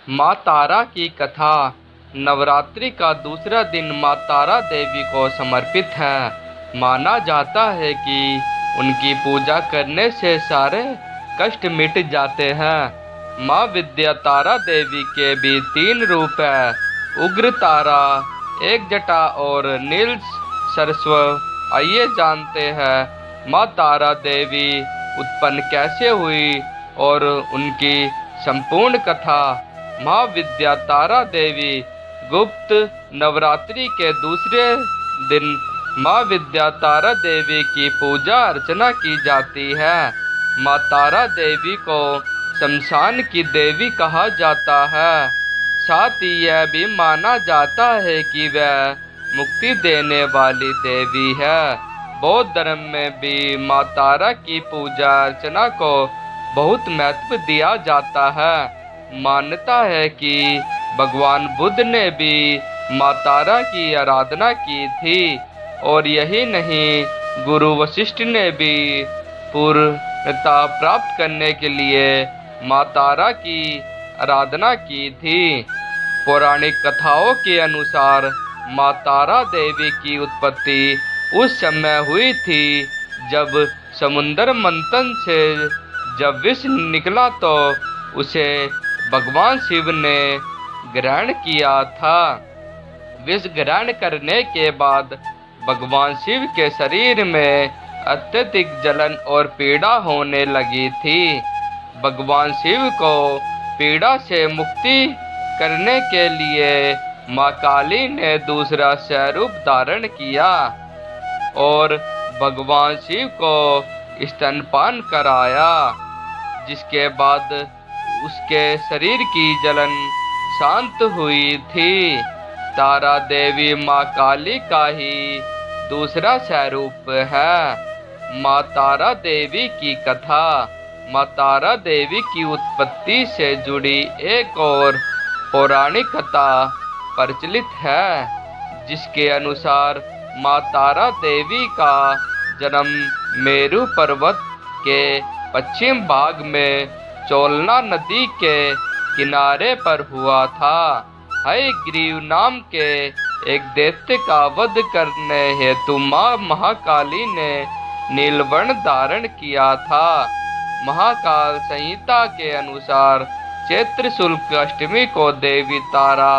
माँ तारा की कथा। नवरात्रि का दूसरा दिन माँ तारा देवी को समर्पित है। माना जाता है कि उनकी पूजा करने से सारे कष्ट मिट जाते हैं। माँ विद्या तारा देवी के भी 3 रूप है, उग्र तारा, एक जटा और नील सरस्व। आइए जानते हैं माँ तारा देवी उत्पन्न कैसे हुई और उनकी संपूर्ण कथा। माँ विद्या तारा देवी गुप्त नवरात्रि के दूसरे दिन माँ विद्या तारा देवी की पूजा अर्चना की जाती है। माँ तारा देवी को शमशान की देवी कहा जाता है। साथ ही यह भी माना जाता है कि वह मुक्ति देने वाली देवी है। बौद्ध धर्म में भी माँ तारा की पूजा अर्चना को बहुत महत्व दिया जाता है। मान्यता है कि भगवान बुद्ध ने भी माँ तारा की आराधना की थी और यही नहीं, गुरु वशिष्ठ ने भी पूर्णता प्राप्त करने के लिए माँ तारा की आराधना की थी। पौराणिक कथाओं के अनुसार माँ तारा देवी की उत्पत्ति उस समय हुई थी जब समुद्र मंथन से जब विष निकला तो उसे भगवान शिव ने ग्रहण किया था। विष ग्रहण करने के बाद भगवान शिव के शरीर में अत्यधिक जलन और पीड़ा होने लगी थी। भगवान शिव को पीड़ा से मुक्ति करने के लिए माँ काली ने दूसरा स्वरूप धारण किया और भगवान शिव को स्तनपान कराया, जिसके बाद उसके शरीर की जलन शांत हुई थी। तारा देवी माँ काली का ही दूसरा स्वरूप है। माँ तारा देवी की कथा। माँ तारा देवी की उत्पत्ति से जुड़ी एक और पौराणिक कथा प्रचलित है, जिसके अनुसार माँ तारा देवी का जन्म मेरू पर्वत के पश्चिम भाग में चोलना नदी के किनारे पर हुआ था। हयग्रीव नाम के एक दैत्य का वध करने हेतु माँ महाकाली ने नीलवर्ण धारण किया था। महाकाल संहिता के अनुसार चैत्र शुक्ल अष्टमी को देवी तारा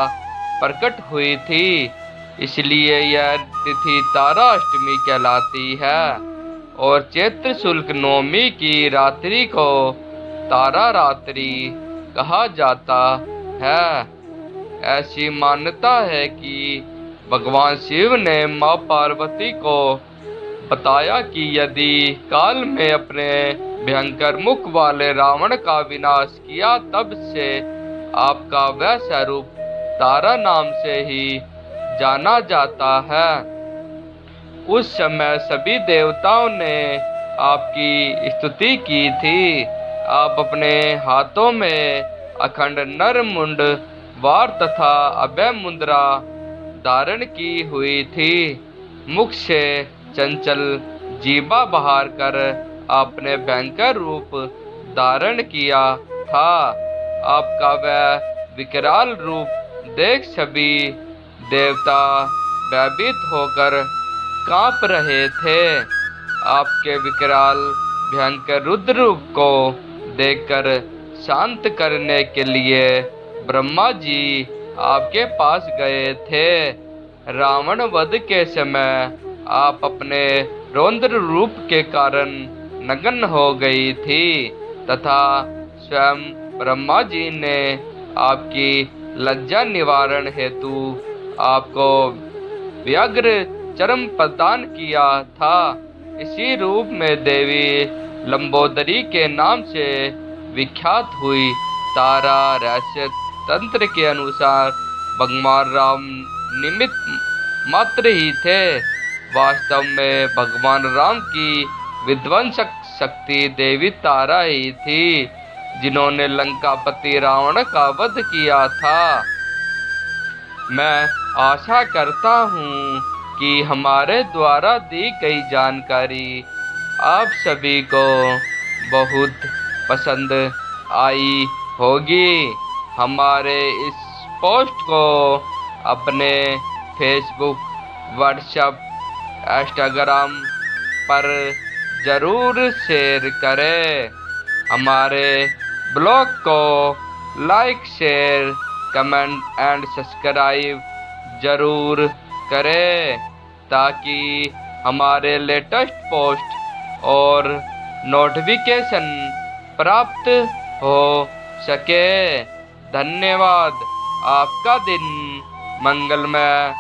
प्रकट हुई थी, इसलिए यह तिथि तारा अष्टमी कहलाती है और चैत्र शुक्ल नवमी की रात्रि को तारा रात्रि कहा जाता है। ऐसी मान्यता है कि भगवान शिव ने माँ पार्वती को बताया कि यदि काल में अपने भयंकर मुख वाले रावण का विनाश किया तब से आपका वह स्वरूप तारा नाम से ही जाना जाता है। उस समय सभी देवताओं ने आपकी स्तुति की थी। आप अपने हाथों में अखंड नर मुंड वार तथा अभय मुद्रा धारण की हुई थी। मुख से चंचल जीवा बाहर कर आपने भयंकर रूप धारण किया था। आपका वह विकराल रूप देख सभी देवता भयभीत होकर कांप रहे थे। आपके विकराल भयंकर रुद्र रूप को देखकर शांत करने के लिए ब्रह्मा जी आपके पास गए थे। रावण वध के समय आप अपने रौद्र रूप के कारण नग्न हो गई थी तथा स्वयं ब्रह्मा जी ने आपकी लज्जा निवारण हेतु आपको व्याघ्र चर्म प्रदान किया था। इसी रूप में देवी लंबोदरी के नाम से विख्यात हुई। तारा रहस्य तंत्र के अनुसार भगवान राम निमित्त मात्र ही थे। वास्तव में भगवान राम की विध्वंसक शक्ति देवी तारा ही थी, जिन्होंने लंकापति रावण का वध किया था। मैं आशा करता हूँ कि हमारे द्वारा दी गई जानकारी आप सभी को बहुत पसंद आई होगी। हमारे इस पोस्ट को अपने फेसबुक, व्हाट्सएप, इंस्टाग्राम पर ज़रूर शेयर करें। हमारे ब्लॉग को like, share, comment and subscribe ज़रूर करें ताकि हमारे लेटेस्ट पोस्ट और नोटिफिकेशन प्राप्त हो सके। धन्यवाद। आपका दिन मंगलमय